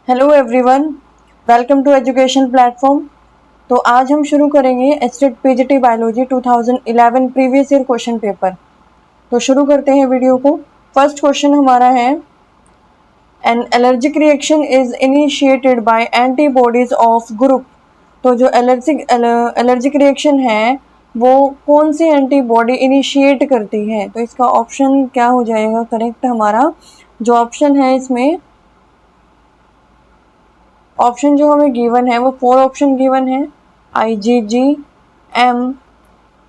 Hello everyone, welcome to education platform. तो आज हम शुरू करेंगे state PGT biology 2011 previous year question paper. तो शुरू करते हैं वीडियो को। फर्स्ट क्वेश्चन हमारा है, an allergic reaction is initiated by antibodies of group. तो जो एलर्जिक रिएक्शन है वो कौन सी एंटीबॉडी इनिशिएट करती है? तो इसका ऑप्शन क्या हो जाएगा करेक्ट हमारा? जो ऑप्शन है इसमें, ऑप्शन जो हमें गिवन है वो 4 ऑप्शन गिवन है, IgG, M,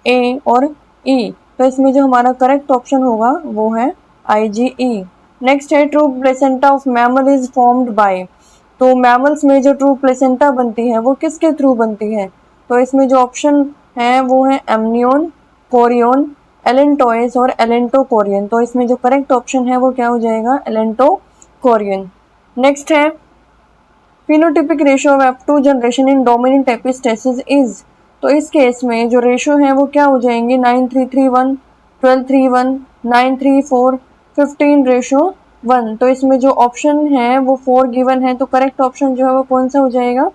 A और E। तो इसमें जो हमारा करेक्ट ऑप्शन होगा वो है IgE। नेक्स्ट है, true placenta of mammal is formed by. तो मैमल्स में जो ट्रू प्लेसेंटा बनती है वो किसके थ्रू बनती है? तो इसमें जो ऑप्शन है वो है एमनियन, कोरियन, एलेंटोइस और एलेंटोकोरियन। तो इसमें जो करेक्ट ऑप्शन है वो क्या हो जाएगा? एलेंटोकोरियन। नेक्स्ट है, phenotypic ratio of F2 generation in dominant epistasis is. तो इस केस में जो रेशियो है वो क्या हो जाएंगे? 9331, 1231, 934, 15:1। तो इसमें जो ऑप्शन है वो 4 गिवन है, तो करेक्ट ऑप्शन जो है वो कौन सा हो जाएगा?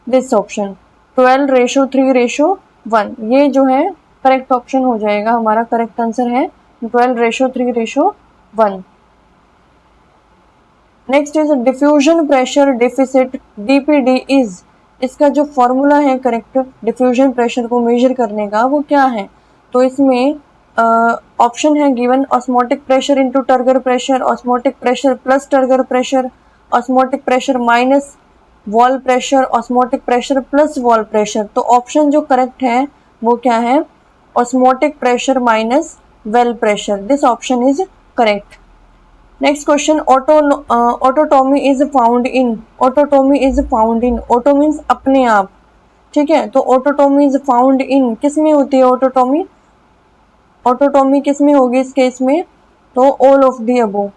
This option 12:3:1। ये जो है करेक्ट ऑप्शन हो जाएगा, हमारा करेक्ट आंसर है 12:3:1। Next is diffusion pressure deficit DPD is. इसका जो फॉर्मूला है करेक्ट डिफ्यूजन प्रेशर को मेजर करने का वो क्या है? तो इसमें ऑप्शन है given, osmotic pressure into turgor pressure, osmotic pressure plus turgor pressure, osmotic pressure minus wall pressure, osmotic pressure plus wall pressure. तो ऑप्शन जो करेक्ट है वो क्या है? Osmotic pressure minus well pressure. This option is correct. Next question, autotomy is found in. Autotomy is found in, auto means अपने आप, ठीक है। तो ऑटोटॉमी इज फाउंड इन किस में होती है? ऑटोटॉमी, ऑटोटॉमी किस में होगी इस केस में? तो all of the above,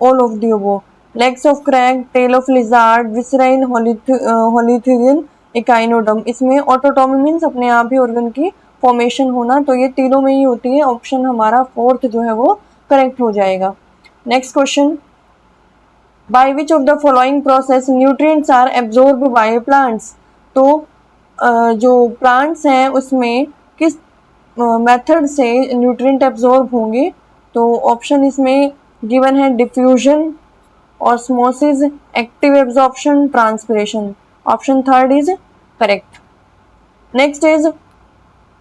all of the above. Legs of crab, tail of lizard, viscera in, holothurian, echinoderm. इसमें ऑटोटॉमी मीन्स अपने आप ही ऑर्गन की फॉर्मेशन होना, तो ये तीनों में ही होती है। ऑप्शन हमारा फोर्थ जो है वो करेक्ट हो जाएगा। Next question, by which of the following process nutrients are absorb by plants. तो जो प्लांट्स हैं उसमें किस मेथड से न्यूट्रिएंट एब्जॉर्ब होंगे? तो ऑप्शन इसमें गिवन है, diffusion, osmosis, active absorption, transpiration. Option third is correct. Next is,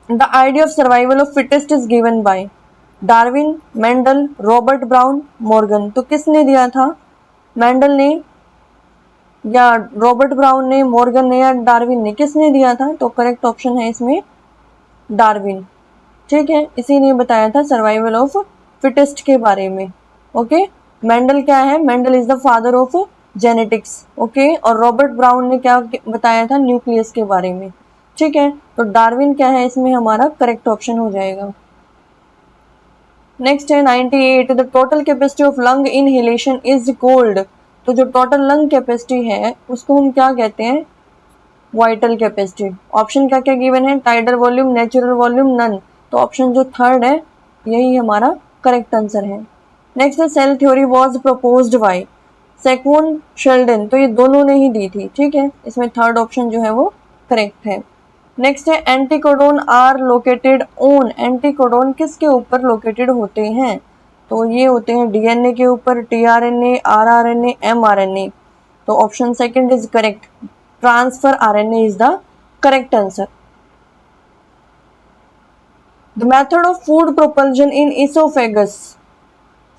the idea of survival of fittest is given by Darwin, Mendel, Robert brown, Morgan. तो किसने दिया था? मेंडल ने या रॉबर्ट ब्राउन ने, मॉर्गन ने या डार्विन ने? किसने दिया था? तो करेक्ट ऑप्शन है इसमें डार्विन, ठीक है। इसी ने बताया था सर्वाइवल ऑफ फिटेस्ट के बारे में। ओके, मेंडल क्या है? Mendel is the father of genetics. Okay, और रॉबर्ट ब्राउन ने क्या बताया था? न्यूक्लियस के बारे में, ठीक है। तो डार्विन क्या है इसमें हमारा करेक्ट ऑप्शन हो जाएगा। नेक्स्ट है 98, the total capacity of lung inhalation is called. तो जो टोटल लंग कैपेसिटी है उसको हम क्या कहते हैं? Vital capacity. ऑप्शन क्या क्या गिवन है? Tidal volume, natural volume, none. तो ऑप्शन जो थर्ड है यही हमारा करेक्ट आंसर है। नेक्स्ट है, cell theory was proposed by Schwann Schleiden. तो ये दोनों ने ही दी थी, ठीक है। इसमें थर्ड ऑप्शन जो है वो करेक्ट है। नेक्स्ट है, anticodon are located on. Anticodon किसके ऊपर लोकेटेड होते हैं? तो ये होते हैं DNA के ऊपर, tRNA, rRNA, mRNA। तो option second is correct, transfer RNA is the correct answer. The method of food propulsion in oesophagus.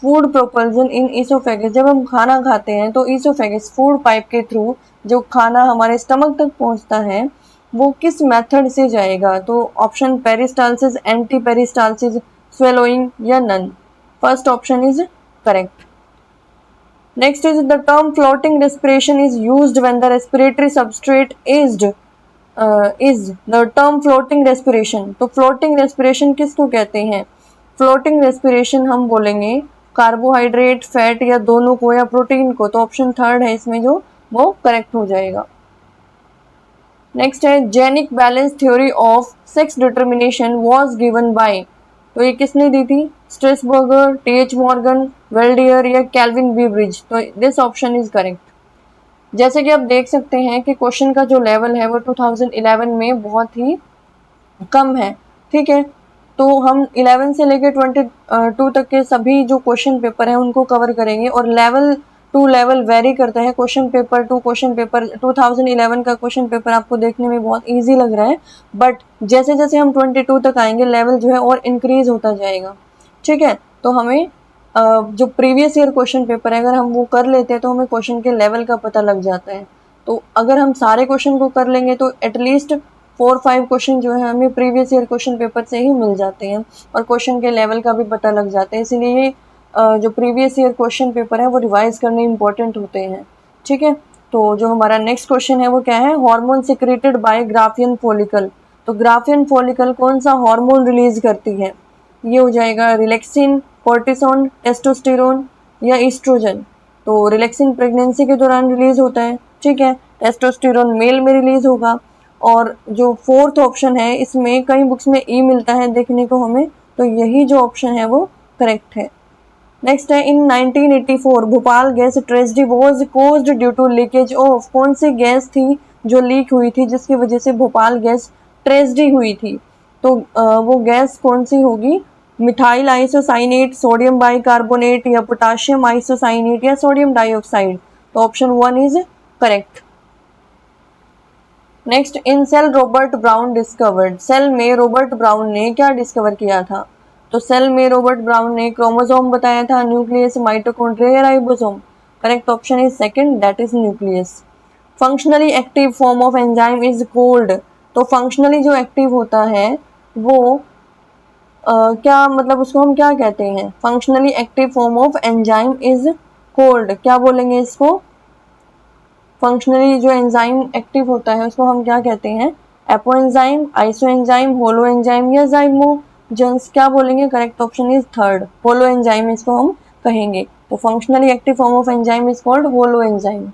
Food propulsion in oesophagus, जब हम खाना खाते हैं तो इसोफेगस फूड पाइप के थ्रू जो खाना हमारे स्टमक तक पहुंचता है वो किस मेथड से जाएगा? तो option peristalsis, anti peristalsis, swallowing या none. First option is correct. Next is, the term floating respiration is used when the respiratory substrate is the term floating respiration. तो फ्लोटिंग रेस्पिरेशन किसको कहते हैं? फ्लोटिंग रेस्पिरेशन हम बोलेंगे carbohydrate, fat या दोनों को या प्रोटीन को। तो ऑप्शन थर्ड है इसमें जो वो करेक्ट हो जाएगा। नेक्स्ट है, genic balance theory of sex determination was given by. तो ये किसने दी थी? स्ट्रेसबर्गर, TH मॉर्गन, वेल्डियर या कैल्विन बी ब्रिज। तो दिस ऑप्शन इज करेक्ट। जैसे कि आप देख सकते हैं कि क्वेश्चन का जो लेवल है वो 2011 में बहुत ही कम है, ठीक है। तो हम 11 से लेकर 22 तक के सभी जो क्वेश्चन पेपर हैं उनको कवर करेंगे, और लेवल टू लेवल वेरी करता है। Question paper two question paper 2011 का क्वेश्चन पेपर आपको देखने में बहुत इजी लग रहा है, बट जैसे जैसे हम 22 तक आएंगे लेवल जो है और इंक्रीज होता जाएगा, ठीक है। तो हमें जो प्रीवियस ईयर क्वेश्चन पेपर है अगर हम वो कर लेते हैं तो हमें क्वेश्चन के लेवल का पता लग जाता है। तो अगर हम सारे क्वेश्चन को कर लेंगे तो एटलीस्ट 4-5 क्वेश्चन जो है हमें प्रीवियस ईयर क्वेश्चन पेपर से ही मिल जाते हैं, और क्वेश्चन के लेवल का भी पता लग जाता है। इसीलिए जो प्रीवियस ईयर क्वेश्चन पेपर है वो रिवाइज करने इंपॉर्टेंट होते हैं, ठीक है। तो जो हमारा नेक्स्ट क्वेश्चन है वो क्या है, hormone secreted by Graafian follicle. तो ग्राफियन फॉलिकल कौन सा हार्मोन रिलीज करती है, ये हो जाएगा रिलैक्सिन, कॉर्टिसोन, टेस्टोस्टेरोन या ईस्ट्रोजन। तो रिलैक्सिन प्रेगनेंसी के दौरान रिलीज होता है, ठीक है। टेस्टोस्टेरोन मेल में रिलीज होगा। और जो फोर्थ ऑप्शन है इसमें कई बुक्स में ई मिलता है देखने को हमें, तो यही जो ऑप्शन है वो करेक्ट है। नेक्स्ट है, in 1984 Bhopal gas tragedy was caused due to leakage of. कौन सी गैस थी जो लीक हुई थी जिसकी वजह से भोपाल गैस ट्रेजेडी हुई थी। तो वो गैस कौन सी होगी, मिथाइल आइसोसाइनेट, सोडियम बाइकार्बोनेट या पोटाशियम आइसोसाइनेट या सोडियम डाइऑक्साइड। तो option 1 is correct. Next, in cell Robert Brown discovered. Cell में रॉबर्ट ब्राउन ने क्या डिस्कवर किया था। तो सेल में रॉबर्ट ब्राउन ने क्रोमोसोम बताया था, न्यूक्लियस, माइटोकॉन्ड्रिया या ribosome. Correct option is second, that is nucleus. Functionally active form of enzyme is cold. तो फंक्शनली जो एक्टिव होता है वो क्या मतलब उसको हम क्या कहते हैं, functionally active form of enzyme is cold. क्या बोलेंगे इसको, फंक्शनली जो एंजाइम एक्टिव होता है उसको हम क्या कहते हैं, apo enzyme, iso enzyme, holo enzyme या जाइमोजेंस। क्या बोलेंगे, correct option is third, holo enzyme इसको हम कहेंगे। तो functionally active form of enzyme is called holo enzyme.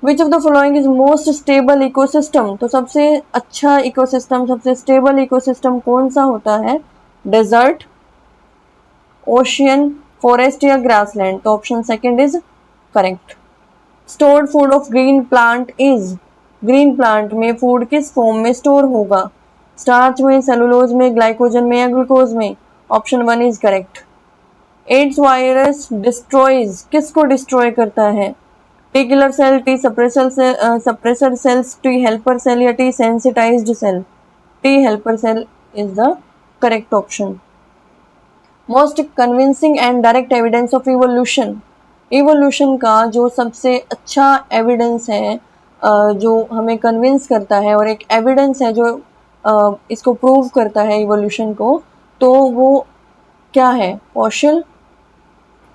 Which of the following is most stable ecosystem. तो सबसे अच्छा इकोसिस्टम, सबसे स्टेबल इकोसिस्टम कौन सा होता है, डेजर्ट, ओशियन, फॉरेस्ट या ग्रासलैंड। तो option second is correct. Stored food of green plant is. Green plant में फूड किस फॉर्म में स्टोर होगा, स्टार्च में, सेलुलोज में, ग्लाइकोजन में या ग्लूकोज में। Option 1 is correct. AIDS virus destroys, किसको डिस्ट्रॉय करता है, T killer cell, T suppressor cells, T helper cell या T sensitized cell. T helper cell is the correct option. Most convincing and direct evidence of evolution. Evolution का जो सबसे अच्छा evidence है, जो हमें कन्विंस करता है, और एक एविडेंस है जो इसको प्रूव करता है इवोल्यूशन को, तो वो क्या है, फॉसिल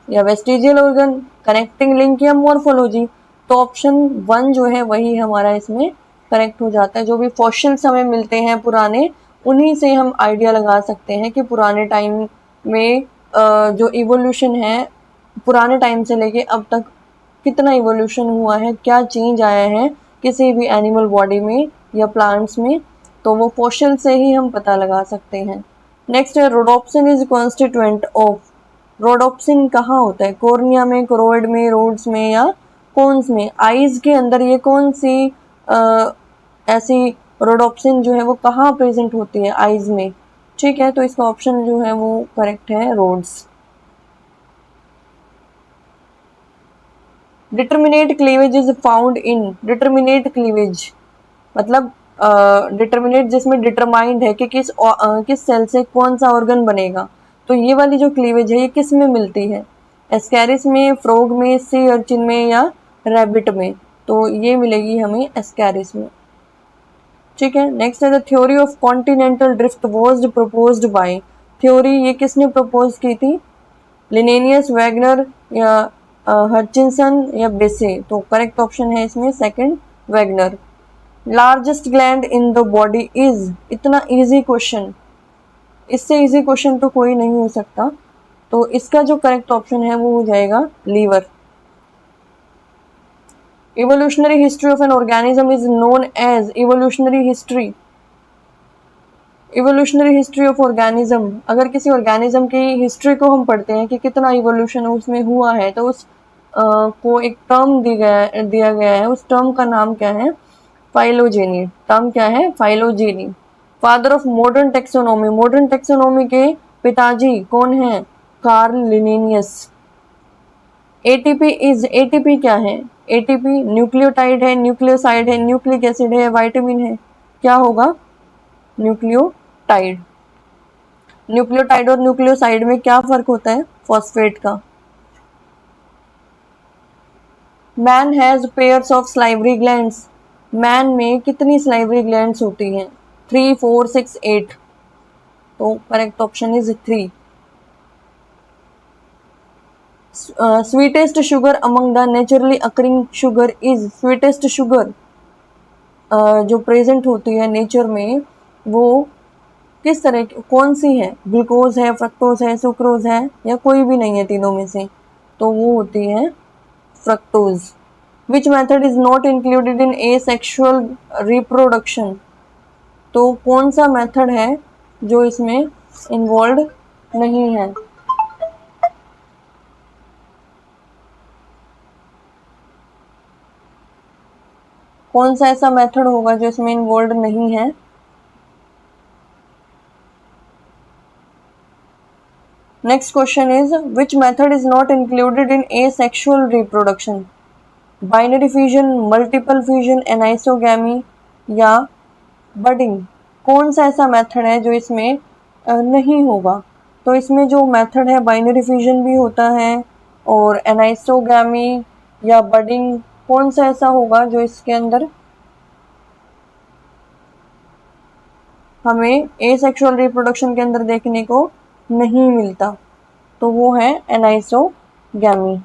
या वेस्टिजियल ऑर्गन, कनेक्टिंग लिंक या मॉर्फोलॉजी। तो ऑप्शन 1 जो है वही हमारा इसमें करेक्ट हो जाता है। जो भी फॉसिल्स हमें मिलते हैं पुराने, उन्हीं से हम आइडिया लगा सकते हैं कि पुराने टाइम में जो इवोल्यूशन है, पुराने टाइम से लेके अब तक कितना इवोल्यूशन हुआ है, क्या चेंज आया है किसी भी एनिमल बॉडी में या प्लांट्स में, तो वो फॉसिल से ही हम पता लगा सकते हैं। नेक्स्ट है, rhodopsin is constituent of. Rhodopsin कहाँ होता है, कॉर्निया में, कोरोइड में, रोड्स में या कोन्स में। आईज के अंदर ये कौन सी ऐसी रोडोप्सिन जो है वो कहाँ प्रेजेंट होती है, आईज में, ठीक है। तो इसका ऑप्शन जो है वो करेक्ट है, rods. Determinate cleavage is found in. Determinate cleavage मतलब डिटर्मिनेट जिसमें डिटरमाइंड है कि किस सेल से कौन सा ऑर्गन बनेगा। तो ये वाली जो क्लीवेज है ये किस में मिलती है, एस्कैरिस में, फ्रॉग में, सी अर्चिन में या रैबिट में। तो ये मिलेगी हमें एस्कैरिस में, ठीक है। नेक्स्ट है, the theory of continental drift was proposed bye. Theory ये किसने प्रपोज की थी, लिनेनियस, वैगनर या हचिंसन या बेसे। तो करेक्ट ऑप्शन है इसमें second, Wagner. Largest gland in the body is. इतना इजी क्वेश्चन, इससे इजी क्वेश्चन तो कोई नहीं हो सकता, तो इसका जो करेक्ट ऑप्शन है वो हो जाएगा liver. Evolutionary history of an organism is known as. Evolutionary history, evolutionary history of organism, अगर किसी ऑर्गेनिज्म की हिस्ट्री को हम पढ़ते हैं कि कितना इवोल्यूशन उसमें हुआ है, तो उस को एक टर्म दिया गया है, उस टर्म का नाम क्या है? फाइलोजेनी। टर्म क्या है? Phylogeny. Father of modern taxonomy, modern taxonomy के पिताजी कौन है? Karl Linnaeus. ATP is, ATP क्या है? एटीपी न्यूक्लियोटाइड है, न्यूक्लियोसाइड है, न्यूक्लिक एसिड है, विटामिन है? क्या होगा? न्यूक्लियोटाइड। न्यूक्लियोटाइड और न्यूक्लियोसाइड में क्या फर्क होता है? फॉस्फेट का। Man has pairs of salivary glands, man में कितनी सलाइवरी ग्लैंड्स होती हैं? 3, 4, 6, 8। तो correct option is 3। Sweetest sugar among the naturally occurring sugar is, sweetest sugar जो प्रेजेंट होती है नेचर में वो किस तरह की, कौन सी है? ग्लूकोज है, फ्रक्टोज है, सुक्रोज है, या कोई भी नहीं है तीनों में से? तो वो होती है fructose. Which method is not included in A sexual reproduction, तो कौन सा मेथड है जो इसमें इन्वॉल्व नहीं है? कौन सा ऐसा मेथड होगा जो इसमें इन्वॉल्व नहीं है? Next question is which method is not included in asexual reproduction? Binary fusion, multiple fusion, anisogamy या बडिंग? कौन सा ऐसा मेथड है जो इसमें नहीं होगा? तो इसमें जो मेथड है बाइनरी फ्यूजन भी होता है और एनाइसोगैमी या बडिंग, कौन सा ऐसा होगा जो इसके अंदर हमें एसेक्सुअल रिप्रोडक्शन के अंदर देखने को नहीं मिलता? तो वो है anisogamy.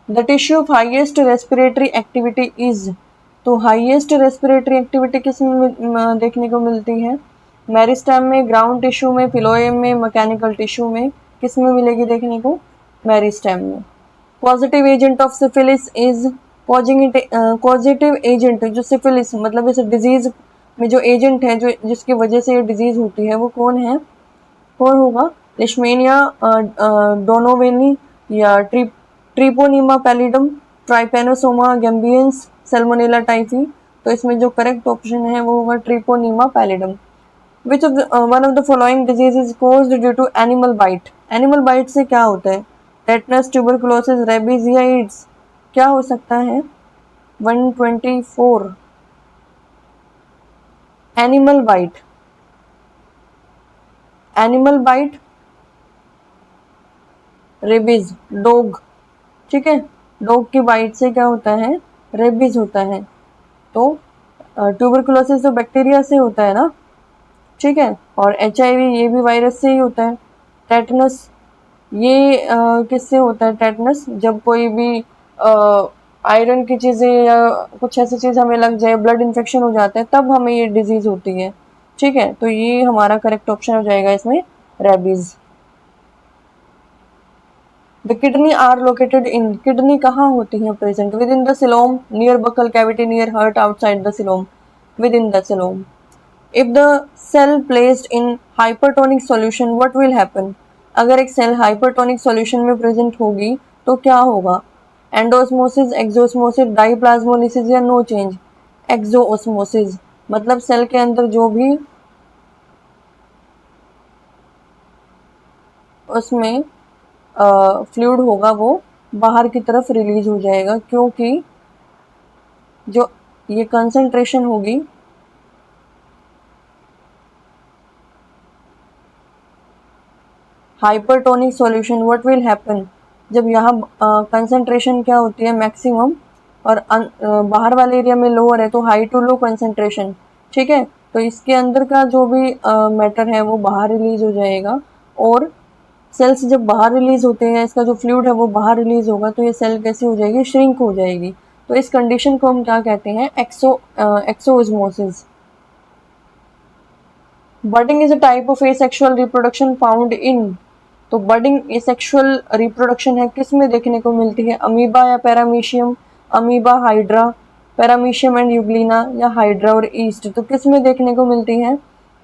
The tissue of highest respiratory activity is, तो हाईएस्ट रेस्पिरेटरी एक्टिविटी किस में देखने को मिलती है? मेरिस्टेम में, ग्राउंड टिश्यू में, फिलोएम में, मैकेनिकल टिश्यू में? किस में मिलेगी देखने को? मेरिस्टेम में। Positive agent of syphilis is, positive agent जो सिफिलिस मतलब इस डिजीज में जो एजेंट है जो जिसकी वजह से ये डिजीज होती है वो कौन है? कौन होगा? लिशमेनिया डोनोवेनी या Treponema pallidum, Trypanosoma gambiense, Salmonella typhi? तो इसमें जो करेक्ट ऑप्शन है वो होगा Treponema pallidum. Which of one of the following disease is caused due to animal bite? Animal bite से क्या होता है? टेटनस, ट्यूबरकुलोसिस, रेबीज या एड्स? क्या हो सकता है? 124। Animal bite, animal bite, rabies, dog, ठीक है, डॉग की बाइट से क्या होता है? रेबीज होता है। तो ट्यूबरकुलोसिस तो बैक्टीरिया से होता है ना, ठीक है, और HIV ये भी वायरस से ही होता है। टेटनस ये किससे होता है? टेटनस जब कोई भी आयरन की चीज़ें या कुछ ऐसी चीज़ हमें लग जाए, ब्लड इन्फेक्शन हो जाता है, तब हमें ये डिजीज़ होती है, ठीक है। तो ये हमारा करेक्ट ऑप्शन हो जाएगा इसमें rabies. The kidney are located in, kidney कहाँ होती है present? Within the coelom, near buccal cavity, near heart, outside the coelom? Within the coelom. If the cell placed in hypertonic solution what will happen? अगर एक cell hypertonic solution में present होगी तो क्या होगा? Endosmosis, exosmosis, deplasmolysis या no change? Exosmosis मतलब cell के अंदर जो भी उसमें फ्लूइड होगा वो बाहर की तरफ रिलीज हो जाएगा, क्योंकि जो ये कंसंट्रेशन होगी hypertonic solution what will happen, जब यहाँ कंसंट्रेशन क्या होती है? मैक्सिमम, और बाहर वाले एरिया में लोअर है तो हाई टू लो कंसंट्रेशन, ठीक है। तो इसके अंदर का जो भी मैटर है वो बाहर रिलीज हो जाएगा, और सेल्स जब बाहर रिलीज होते हैं, इसका जो फ्लूइड है वो बाहर रिलीज होगा, तो ये सेल कैसी हो जाएगी? श्रिंक हो जाएगी। तो इस कंडीशन को हम क्या कहते हैं? Exosmosis. Budding is a type of asexual reproduction found in, तो बडिंग एसेक्सुअल रिप्रोडक्शन है किस में देखने को मिलती है? अमीबा या paramecium? Amoeba, hydra, paramecium and Euglena या हाइड्रा और ईस्ट? तो किस में देखने को मिलती है?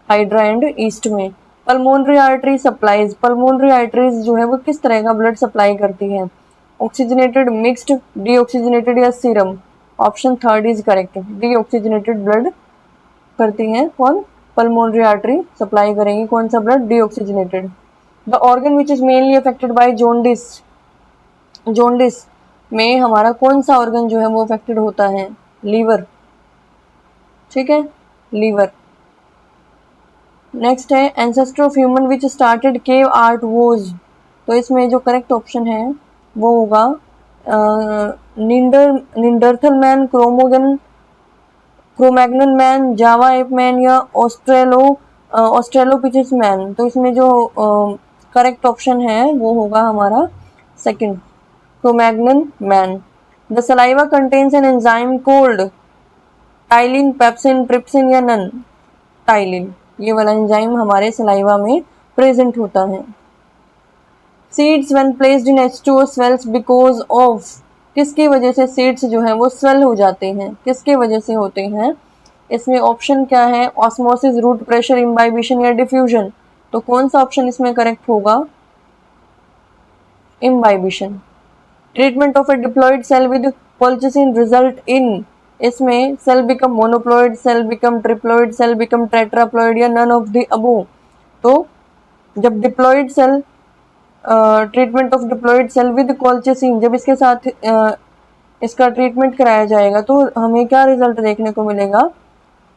हाइड्रा एंड ईस्ट में। Pulmonary artery supplies, pulmonary arteries जो है वो किस तरह का ब्लड सप्लाई करती है? ऑक्सीजनेटेड, मिक्स्ड, डीऑक्सीजनेटेड या serum? Option third is correct, deoxygenated blood करती हैं। कौन? पल्मोनरी आर्टरी सप्लाई करेंगी कौन सा blood? Deoxygenated. The organ which is mainly affected by jaundice, jaundice में हमारा कौन सा ऑर्गन जो है वो अफेक्टेड होता है? लीवर, ठीक है, लीवर। नेक्स्ट है ancestor of human which started cave art was, तो इसमें जो करेक्ट ऑप्शन है वो होगा Neanderthal man, Cro-Magnon man, Java ape man या ऑस्ट्रेलोपिथेकस मैन। तो इसमें जो करेक्ट ऑप्शन है वो होगा हमारा second, Cro-Magnon man. The saliva contains an enzyme called ptyalin, pepsin, trypsin या नन? टाइलिन, ये वाला एंजाइम हमारे सलाइवा में प्रेजेंट होता है। Seeds when placed in H2O swells because of, किसकी वजह से सीड्स जो है वो स्वेल हो जाते हैं? किसके वजह से होते हैं? इसमें ऑप्शन क्या है? ऑस्मोसिस, रूट प्रेशर, इम्बाइबिशन या डिफ्यूजन? तो कौन सा ऑप्शन इसमें करेक्ट होगा? Imbibition. Treatment of a diploid cell with colchicine result in, इसमें cell become monoploid, cell become triploid, cell become tetraploid या नन ऑफ द अबोव? तो जब diploid cell, treatment of diploid cell with colchicine, जब इसके साथ इसका treatment कराया जाएगा तो हमें क्या रिजल्ट देखने को मिलेगा?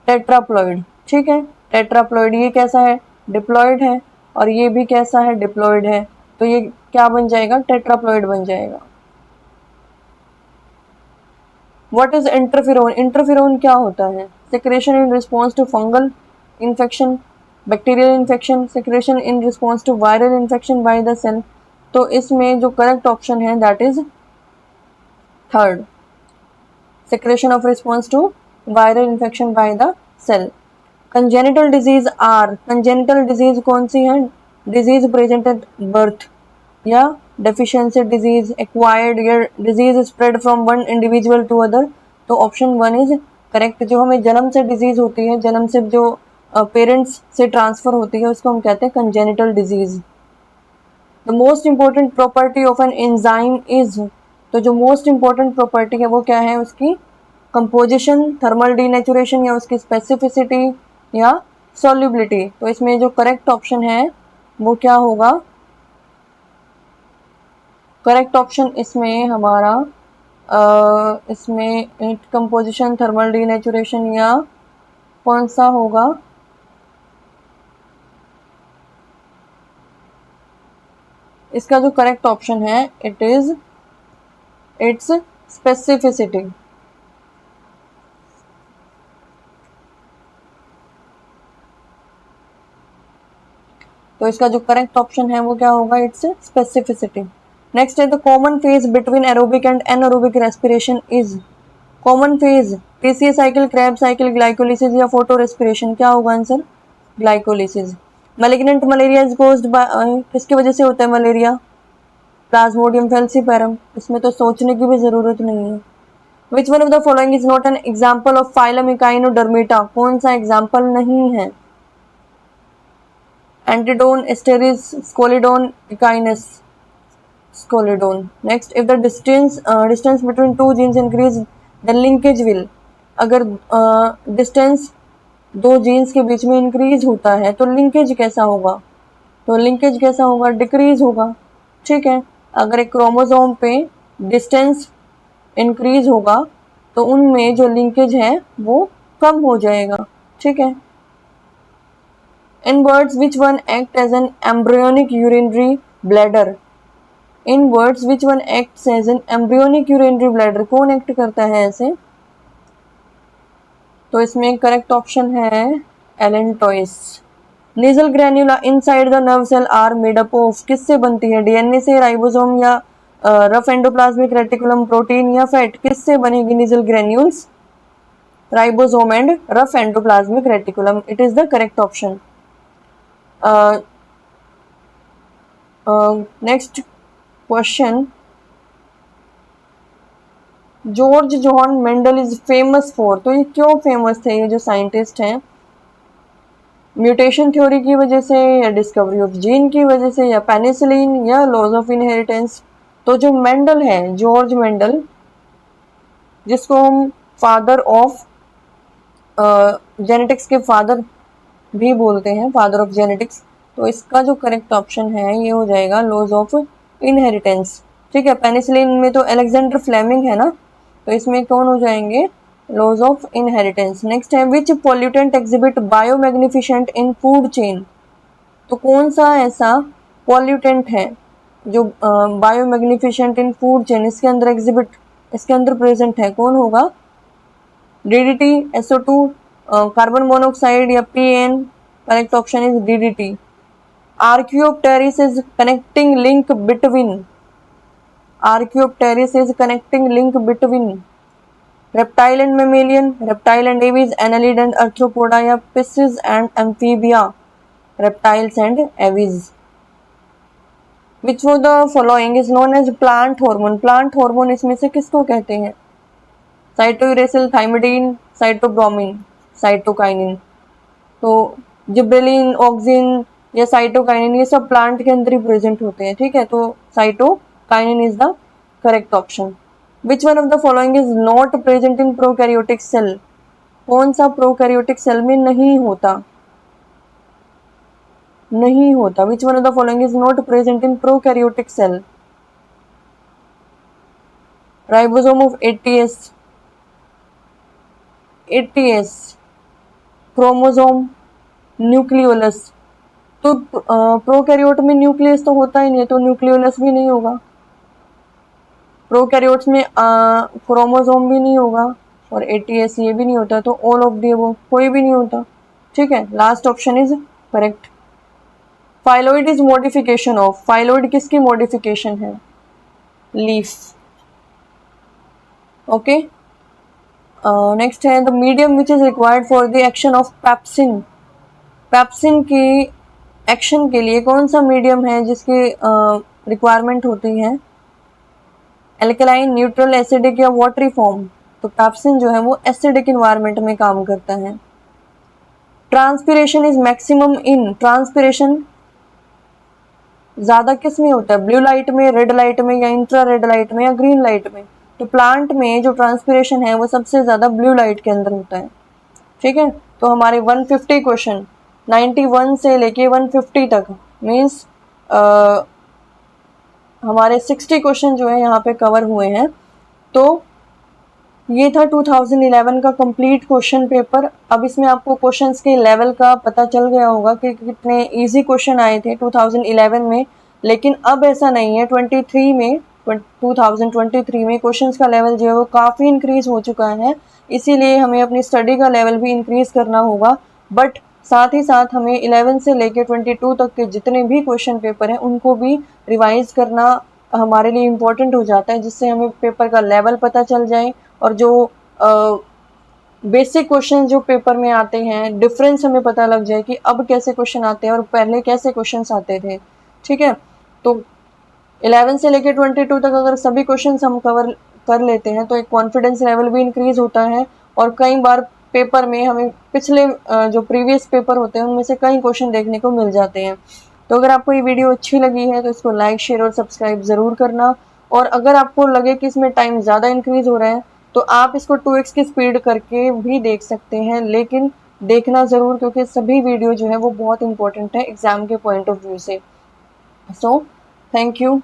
टेट्राप्लॉयड, ठीक है, टेट्राप्लॉयड। ये कैसा है? डिप्लॉयड है, और ये भी कैसा है? डिप्लॉयड है, तो ये क्या बन जाएगा? टेट्राप्लॉयड बन जाएगा। व्हाट इज इंटरफेरोन, इंटरफेरोन क्या होता है? Secretion in response to fungal infection, bacterial infection, secretion in response to viral infection by the cell? तो इसमें जो करेक्ट ऑप्शन है that is third, secretion of response to viral infection by the cell. Congenital disease are, congenital disease कौन सी है? Disease present at birth या deficiency disease, acquired या disease spread from one individual to other? तो option one is correct. जो हमें जन्म से डिजीज होती है, जन्म से जो पेरेंट्स से ट्रांसफर होती है उसको हम कहते हैं congenital disease. The most important property of an enzyme is, तो जो मोस्ट इंपॉर्टेंट प्रॉपर्टी है वो क्या है उसकी? कंपोजिशन, थर्मल डीनेचुरेशन या उसकी स्पेसिफिसिटी या सॉल्युबिलिटी? तो इसमें जो करेक्ट ऑप्शन है वो क्या होगा? करेक्ट ऑप्शन इसमें हमारा इसमें कंपोजिशन, थर्मल डीनेचुरेशन या कौन सा होगा? इसका जो करेक्ट ऑप्शन है इट इज इट्स स्पेसिफिसिटी। तो इसका जो करेक्ट ऑप्शन है वो क्या होगा? It's specificity. नेक्स्ट है the common phase between aerobic and anaerobic respiration is, common phase TCA cycle, Krebs cycle, glycolysis या फोटो रेस्पिरेशन? क्या होगा answer? Glycolysis. Malignant malaria is caused by, किसकी वजह से होता है मलेरिया? प्लाज्मोडियम फैल्सीपैरम, इसमें तो सोचने की भी जरूरत नहीं है। Which one of the following is not an example of phylum Echinodermata, कौन सा एग्जाम्पल नहीं है? Antedon, Asterias, Scoliodon, Echinus, Scoliodon. Next, if the distance between two genes increase the linkage will, अगर डिस्टेंस दो जीन्स के बीच में increase होता है तो लिंकेज कैसा होगा? तो लिंकेज कैसा होगा? डिक्रीज होगा, ठीक है। अगर एक क्रोमोसोम पे डिस्टेंस इंक्रीज होगा तो उनमें जो लिंकेज है वो कम हो जाएगा, ठीक है। In birds which one act as an embryonic urinary bladder, in birds which one act as an embryonic urinary bladder, कौन एक्ट करता है ऐसे? तो इसमें करेक्ट ऑप्शन है allantois. Nissl granules inside the nerve cell are made up of, किससे बनती है? डीएनए से, राइबोसोम या रफ एंडोप्लाज्मिक रेटिकुलम, प्रोटीन या फैट? किससे बनेगी Nissl granules? Ribosome and rough endoplasmic reticulum, it is the correct option. Next question, George John Mendel is famous for, तो ये क्यों फेमस थे ये जो साइंटिस्ट हैं? म्यूटेशन थ्योरी की वजह से, या डिस्कवरी ऑफ जीन की वजह से, या पेनिसिलिन, या लॉज ऑफ इनहेरिटेंस। तो जो मेंडल है, जॉर्ज मेंडल, जिसको हम फादर ऑफ जेनेटिक्स के फादर भी बोलते हैं, फादर ऑफ जेनेटिक्स, तो इसका जो करेक्ट ऑप्शन है ये हो जाएगा लॉज ऑफ इनहेरिटेंस। ठीक है, पेनिसिलिन में तो अलेक्जेंडर फ्लेमिंग है ना, तो इसमें कौन हो जाएंगे, लॉज ऑफ इनहेरिटेंस। नेक्स्ट है which pollutant exhibit biomagnification in food chain. तो कौन सा ऐसा पॉल्यूटेंट है जो बायोमैग्निफिसेंट इन फूड चेन, इसके अंदर एग्जिबिट, इसके अंदर प्रेजेंट है, कौन होगा, DDT, SO2, कार्बन मोनोऑक्साइड, या PN। Correct option is DDT। Archaeopteryx is connecting link between, Archaeopteryx is connecting link between reptile and mammalian, reptile and Aves, annelid and Arthropoda, या Pisces and Amphibia, reptiles and Aves. Which of the following is known as plant hormone. Plant hormone इसमें से किसको कहते हैं, cytouracil, thymidine, cytobromine, cytokinin. तो gibberellin, auxin, या cytokinin, ये सब प्लांट के अंदर ही प्रेजेंट होते हैं। ठीक है, तो cytokinin is the correct option. Which one of the following is not present in prokaryotic cell. कौन सा प्रोकैरियोटिक सेल में नहीं होता, नहीं होता। Which one of the following is not present in prokaryotic cell. Ribosome of ATS, chromosome, nucleolus. तो prokaryote में nucleus तो होता ही नहीं है, तो न्यूक्लियोलस भी नहीं होगा। प्रोकैरियोट्स में क्रोमोसोम भी नहीं होगा, और ATS ये भी नहीं होता, तो ऑल ऑफ दी अबव कोई भी नहीं होता। ठीक है, last option is correct. Phylloid is modification of, phylloid किसकी मॉडिफिकेशन है, लीफ। ओके, नेक्स्ट है the medium which is required for the action of pepsin. Pepsin की एक्शन के लिए कौन सा मीडियम है जिसकी रिक्वायरमेंट होती है, एल्कलाइन, न्यूट्रल, एसिडिक, या वाटरी फॉर्म। तो पैप्सिन जो है वो एसिडिक इन्वायरमेंट में काम करता है। Transpiration is maximum in, transpiration ज्यादा किस में होता है, ब्लू लाइट में, रेड लाइट में, या इंफ्रा रेड लाइट में, या ग्रीन लाइट में। तो प्लांट में जो ट्रांसपिरेशन है वो सबसे ज्यादा ब्लू लाइट के अंदर होता है। ठीक है, तो हमारे 150 क्वेश्चन 91 से लेके 150 तक मीन्स हमारे 60 क्वेश्चन जो है यहाँ पे कवर हुए हैं। तो ये था 2011 का कंप्लीट क्वेश्चन पेपर। अब इसमें आपको क्वेश्चंस के लेवल का पता चल गया होगा कि कितने इजी क्वेश्चन आए थे 2011 में, लेकिन अब ऐसा नहीं है। 2023 में क्वेश्चंस का लेवल जो है वो काफ़ी इंक्रीज हो चुका है, इसीलिए हमें अपनी स्टडी का लेवल भी इंक्रीज करना होगा। बट साथ ही साथ हमें 11 से लेकर 22 तक के जितने भी क्वेश्चन पेपर हैं उनको भी रिवाइज करना हमारे लिए इम्पोर्टेंट हो जाता है, जिससे हमें पेपर का लेवल पता चल जाए और जो बेसिक क्वेश्चन जो पेपर में आते हैं डिफरेंस हमें पता लग जाए कि अब कैसे क्वेश्चन आते हैं और पहले कैसे क्वेश्चंस आते थे। ठीक है, तो 11 से लेकर 22 तक अगर सभी क्वेश्चंस हम कवर कर लेते हैं तो एक कॉन्फिडेंस लेवल भी इंक्रीज होता है, और कई बार पेपर में हमें पिछले जो प्रीवियस पेपर होते हैं उनमें से कई क्वेश्चन देखने को मिल जाते हैं। तो अगर आपको ये वीडियो अच्छी लगी है तो इसको लाइक, शेयर और सब्सक्राइब ज़रूर करना। और अगर आपको लगे कि इसमें टाइम ज़्यादा इंक्रीज हो रहा है तो आप इसको 2x की स्पीड करके भी देख सकते हैं, लेकिन देखना ज़रूर, क्योंकि सभी वीडियो जो है वो बहुत इंपॉर्टेंट है एग्ज़ाम के पॉइंट ऑफ व्यू से। So thank you.